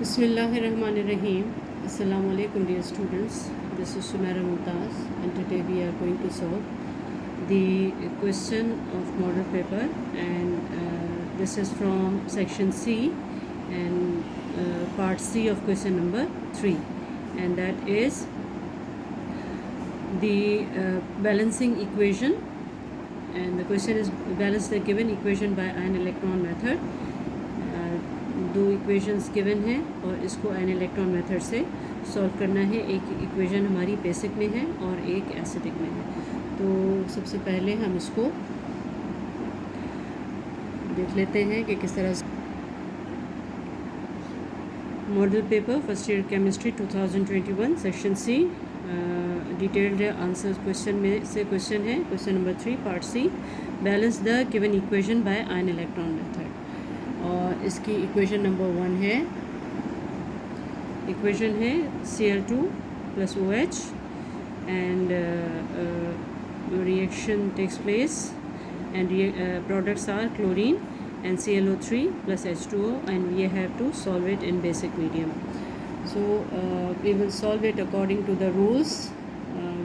Bismillahirrahmanirrahim. Assalamu alaikum dear students. This is Sumaira Mumtaz and today we are going to solve the question of model paper, and this is from section C and part C of question number 3, and that is the balancing equation, and the question is balance the given equation by ion electron method. दो equations given हैं और इसको ion electron method से solve करना है। एक equation हमारी basic में है और एक एसिडिक में है। तो सबसे पहले हम इसको देख लेते हैं कि किस तरह से model paper first year chemistry 2021 section C detailed answer question में से क्वेश्चन है question number 3 part C, balance the given equation by ion electron method. और इसकी इक्वेशन नंबर 1 है, इक्वेशन है Cl2 + OH and reaction takes place and products are chlorine and ClO3 plus H2O, and we have to solve it in basic medium. So we will solve it according to the rules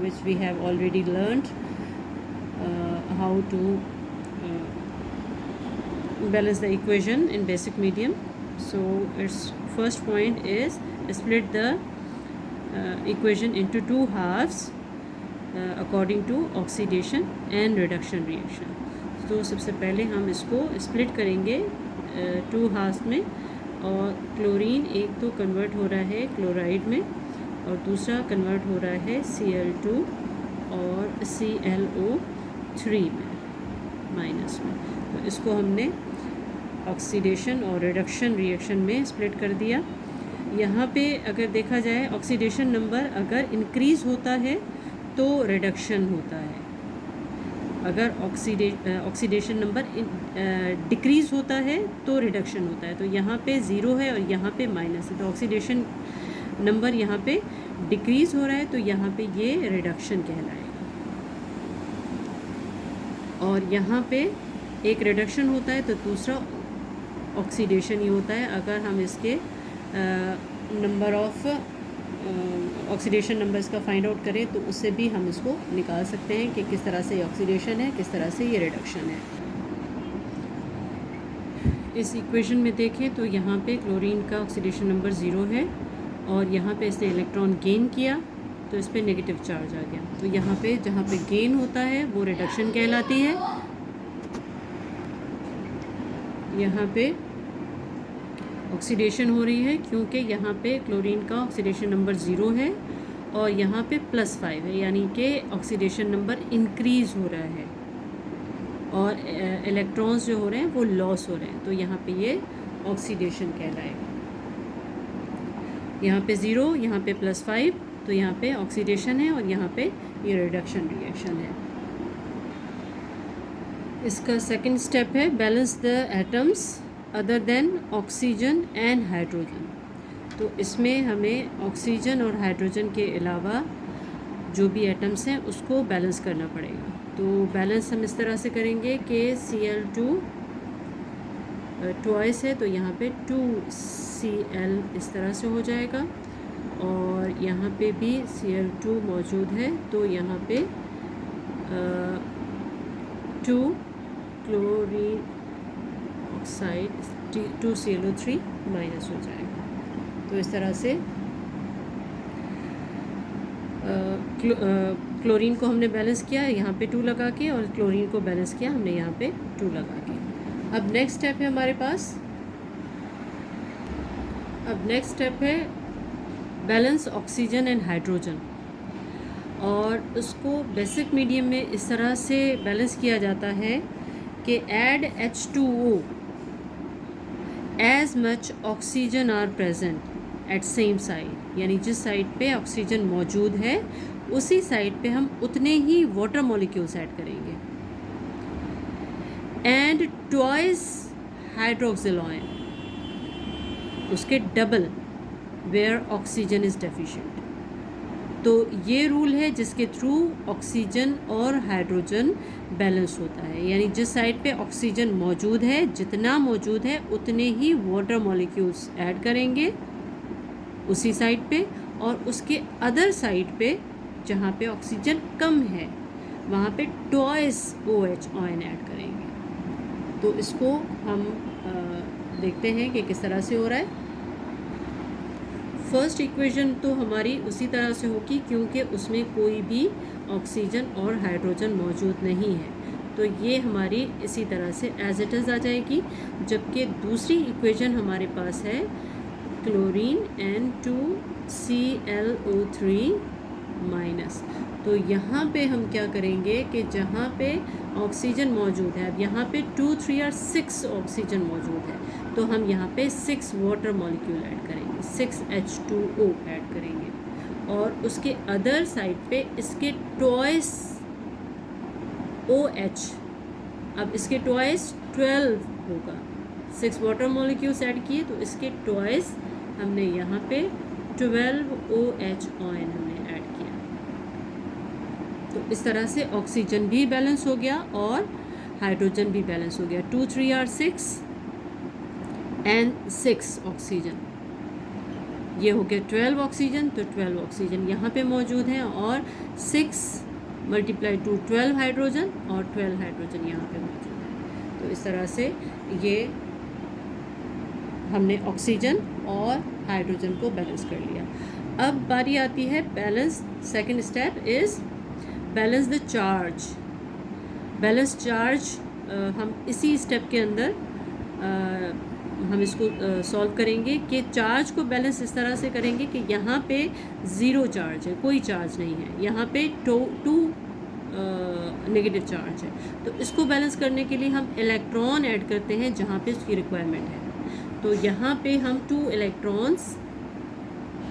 which we have already learned, how to balance the equation in basic medium. So its first point is split the equation into two halves according to oxidation and reduction reaction. तो सबसे पहले हम इसको split करेंगे 2 half में, और chlorine एक तो कन्वर्ट हो रहा है क्लोराइड में और दूसरा कन्वर्ट हो रहा है Cl2 और ClO3 में माइनस में। तो इसको हमने ऑक्सीडेशन और रिडक्शन रिएक्शन में स्प्लिट कर दिया। यहाँ पे अगर देखा जाए ऑक्सीडेशन नंबर अगर इंक्रीज़ होता है तो रिडक्शन होता है, अगर ऑक्सीडेशन नंबर डिक्रीज़ होता है तो रिडक्शन होता है। तो यहाँ पे 0 है और यहाँ पे माइनस है, तो ऑक्सीडेशन नंबर यहाँ पे डिक्रीज़ हो रहा है तो यहाँ पे ये रिडक्शन कहलाएगा। और यहाँ पे एक रिडक्शन होता है तो दूसरा ऑक्सीडेशन ही होता है। अगर हम इसके नंबर ऑफ ऑक्सीडेशन नंबर इसका फाइंड आउट करें तो उससे भी हम इसको निकाल सकते हैं कि किस तरह से ये ऑक्सीडेशन है, किस तरह से ये रिडक्शन है। इस इक्वेशन में देखें तो यहाँ पे क्लोरीन का ऑक्सीडेशन नंबर 0 है और यहाँ पे इसने इलेक्ट्रॉन गेन किया तो इस पर नेगेटिव चार्ज आ गया। तो यहाँ पे जहाँ पे गेन होता है वो रिडक्शन कहलाती है, यहाँ पे ऑक्सीडेशन हो रही है क्योंकि यहाँ पे क्लोरीन का ऑक्सीडेशन नंबर 0 है और यहाँ पे +5 है, यानी कि ऑक्सीडेशन नंबर इंक्रीज़ हो रहा है और इलेक्ट्रॉन्स जो हो रहे हैं वो लॉस हो रहे हैं। तो यहाँ पे ये ऑक्सीडेशन कहलाएगा। यहाँ पे 0, यहाँ पे +5, तो यहाँ पे ऑक्सीडेशन है और यहाँ पे ये रिडक्शन रिएक्शन है। इसका सेकंड स्टेप है balance the atoms other than oxygen and hydrogen. तो इसमें हमें ऑक्सीजन और हाइड्रोजन के अलावा जो भी एटम्स हैं उसको बैलेंस करना पड़ेगा। तो बैलेंस हम इस तरह से करेंगे कि Cl2 ट्वाइस है तो यहाँ पे 2Cl इस तरह से हो जाएगा, और यहाँ पे भी Cl2 मौजूद है तो यहाँ पे 2 क्लोरीन ऑक्साइड 2ClO3 माइनस हो जाएगा। तो इस तरह से क्लोरीन को हमने बैलेंस किया यहाँ पे 2 लगा के, और क्लोरीन को बैलेंस किया हमने यहाँ पे 2 लगा के। अब नेक्स्ट स्टेप है हमारे पास, अब नेक्स्ट स्टेप है बैलेंस ऑक्सीजन एंड हाइड्रोजन, और उसको बेसिक मीडियम में इस तरह से बैलेंस किया जाता है कि add H2O as much oxygen are present at same side, यानी जिस साइड पे ऑक्सीजन मौजूद है उसी साइड पे हम उतने ही वाटर मॉलिक्यूल्स ऐड करेंगे। एंड ट्वाइस हाइड्रोक्सिल आयन, उसके double where oxygen is deficient. तो ये रूल है जिसके थ्रू ऑक्सीजन और हाइड्रोजन बैलेंस होता है, यानी जिस साइड पे ऑक्सीजन मौजूद है जितना मौजूद है उतने ही वाटर मॉलिक्यूल्स ऐड करेंगे, उसी साइड पे, और उसके अदर साइड पे जहाँ पे ऑक्सीजन कम है वहाँ पे ट्वाइस OH आयन ऐड करेंगे। तो इसको हम देखते हैं कि किस तरह से हो रहा है। फर्स्ट इक्वेशन तो हमारी उसी तरह से होगी क्योंकि उसमें कोई भी ऑक्सीजन और हाइड्रोजन मौजूद नहीं है, तो ये हमारी इसी तरह से एज इट इज़ आ जाएगी। जबकि दूसरी इक्वेशन हमारे पास है क्लोरीन N2ClO3 माइनस। तो यहाँ पे हम क्या करेंगे कि जहाँ पे ऑक्सीजन मौजूद है, अब यहाँ पे 2, 3 और 6 ऑक्सीजन मौजूद है, तो हम यहाँ पे 6 वाटर मॉलिक्यूल ऐड करेंगे, 6H2O ऐड करेंगे, और उसके अदर साइड पे इसके ट्वाइस OH, अब इसके ट्वाइस 12 होगा। 6 वाटर मॉलिक्यूल्स ऐड किए तो इसके ट्वाइस हमने यहाँ पे 12 OH आयन हमने ऐड किया। तो इस तरह से ऑक्सीजन भी बैलेंस हो गया और हाइड्रोजन भी बैलेंस हो गया। 2, 3 और 6 एंड 6 ऑक्सीजन, ये हो गया 12 ऑक्सीजन। तो 12 ऑक्सीजन यहाँ पे मौजूद हैं और 6 मल्टीप्लाई टू 12 हाइड्रोजन, और 12 हाइड्रोजन यहाँ पे मौजूद है। तो इस तरह से ये हमने ऑक्सीजन और हाइड्रोजन को बैलेंस कर लिया। अब बारी आती है balance. Second step is balance the charge. Balance charge हम इसी स्टेप के अंदर हम इसको सॉल्व करेंगे कि चार्ज को बैलेंस इस तरह से करेंगे कि यहाँ पे ज़ीरो चार्ज है, कोई चार्ज नहीं है, यहाँ पे टू नेगेटिव चार्ज है। तो इसको बैलेंस करने के लिए हम इलेक्ट्रॉन ऐड करते हैं जहाँ पे उसकी रिक्वायरमेंट है। तो यहाँ पे हम 2 इलेक्ट्रॉन्स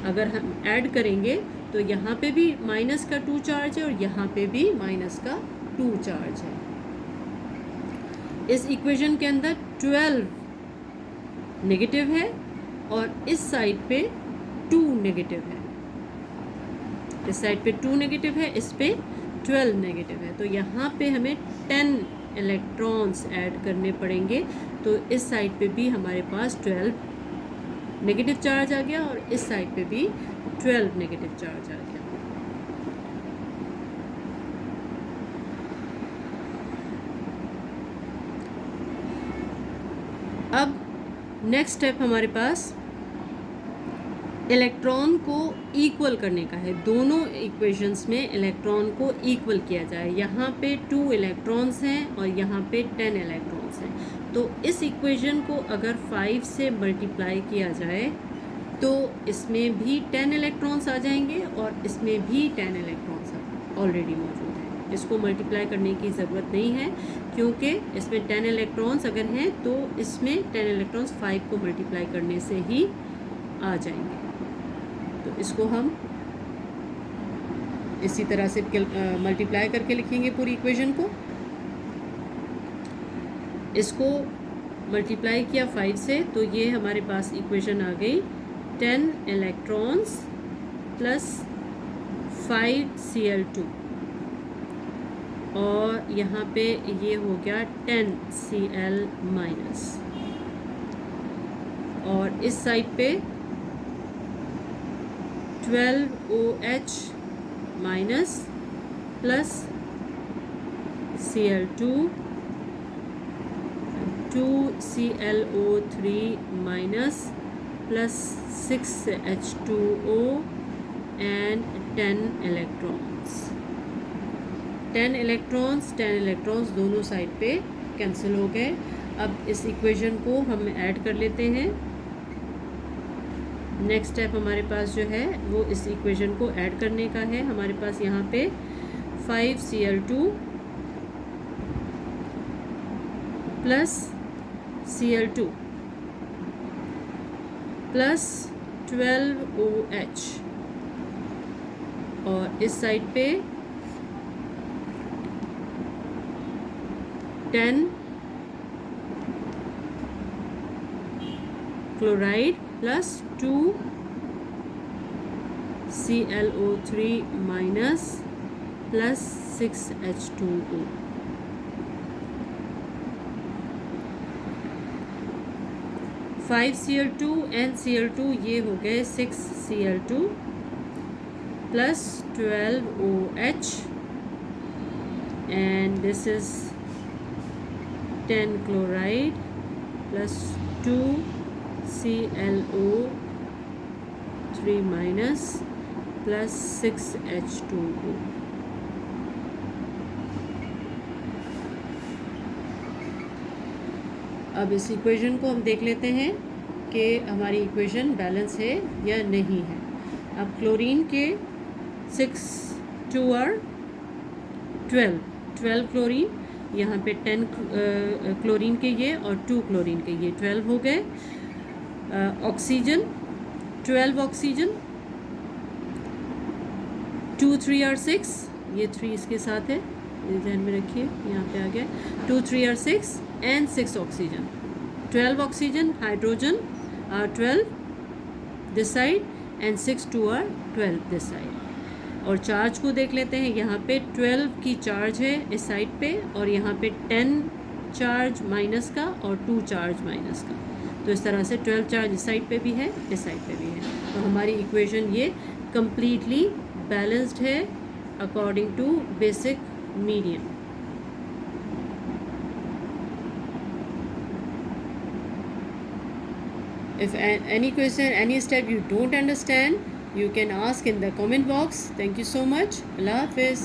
अगर हम ऐड करेंगे तो यहाँ पे भी माइनस का 2 चार्ज है और यहाँ पे भी माइनस का 2 चार्ज है। इस इक्वेशन के अंदर 12 नेगेटिव है और इस साइड पे 2 नेगेटिव है। इस साइड पे 2 नेगेटिव है, इस पे 12 नेगेटिव है। तो यहाँ पे हमें 10 इलेक्ट्रॉन्स ऐड करने पड़ेंगे। तो इस साइड पे भी हमारे पास 12 नेगेटिव चार्ज आ गया और इस साइड पे भी 12 नेगेटिव चार्ज आ गया। अब नेक्स्ट स्टेप हमारे पास इलेक्ट्रॉन को इक्वल करने का है। दोनों इक्वेशंस में इलेक्ट्रॉन को इक्वल किया जाए। यहाँ पे 2 इलेक्ट्रॉन्स हैं और यहाँ पे 10 इलेक्ट्रॉन्स हैं। तो इस इक्वेशन को अगर 5 से मल्टीप्लाई किया जाए तो इसमें भी 10 इलेक्ट्रॉन्स आ जाएंगे और इसमें भी 10 इलेक्ट्रॉन्स ऑलरेडी मौजूद हैं। इसको मल्टीप्लाई करने की ज़रूरत नहीं है क्योंकि इसमें 10 इलेक्ट्रॉन्स अगर हैं तो इसमें 10 इलेक्ट्रॉन्स 5 को मल्टीप्लाई करने से ही आ जाएंगे। तो इसको हम इसी तरह से मल्टीप्लाई करके लिखेंगे पूरी इक्वेशन को। इसको मल्टीप्लाई किया 5 से तो ये हमारे पास इक्वेशन आ गई 10 इलेक्ट्रॉन्स प्लस 5Cl2 और यहाँ पे ये हो गया 10Cl माइनस, और इस साइड पे 12OH minus plus Cl2, 2ClO3 minus plus 6H2O and 10 electrons. 10 electrons दोनों साइड पे कैंसिल हो गए। अब इस इक्वेशन को हम ऐड कर लेते हैं। नेक्स्ट स्टेप हमारे पास जो है वो इस इक्वेशन को ऐड करने का है। हमारे पास यहाँ पे 5Cl2 plus Cl2 plus 12OH और इस साइड पे 10 chloride plus 2 ClO3 minus plus 6H2O। 5Cl2 and Cl2 ये हो गए 6Cl2 plus 12OH and this is 10 chloride plus 2ClO 3 minus plus 6H2O. अब इस इक्वेशन को हम देख लेते हैं कि हमारी इक्वेशन बैलेंस है या नहीं है। अब क्लोरीन के 6 2 और 12 क्लोरीन, यहाँ पे 10 क्लोरीन के ये और 2 क्लोरीन के ये 12 हो गए। ऑक्सीजन 12 ऑक्सीजन, 2 3 और 6, ये 3 इसके साथ है, ये ध्यान में रखिए, यहाँ पे आ गया 2 3 और 6 and 6 oxygen, 12 oxygen, hydrogen are 12 this side and 6 2 are 12 this side। और चार्ज को देख लेते हैं, यहाँ पे 12 की चार्ज है इस साइड पे और यहाँ पे 10 चार्ज माइनस का और 2 चार्ज माइनस का, तो इस तरह से 12 चार्ज इस साइड पे भी है, इस साइड पे भी है। तो हमारी इक्वेशन ये कम्प्लीटली बैलेंस्ड है according to basic medium. If any question, any step you don't understand, you can ask in the comment box. Thank you so much. Allah Hafiz.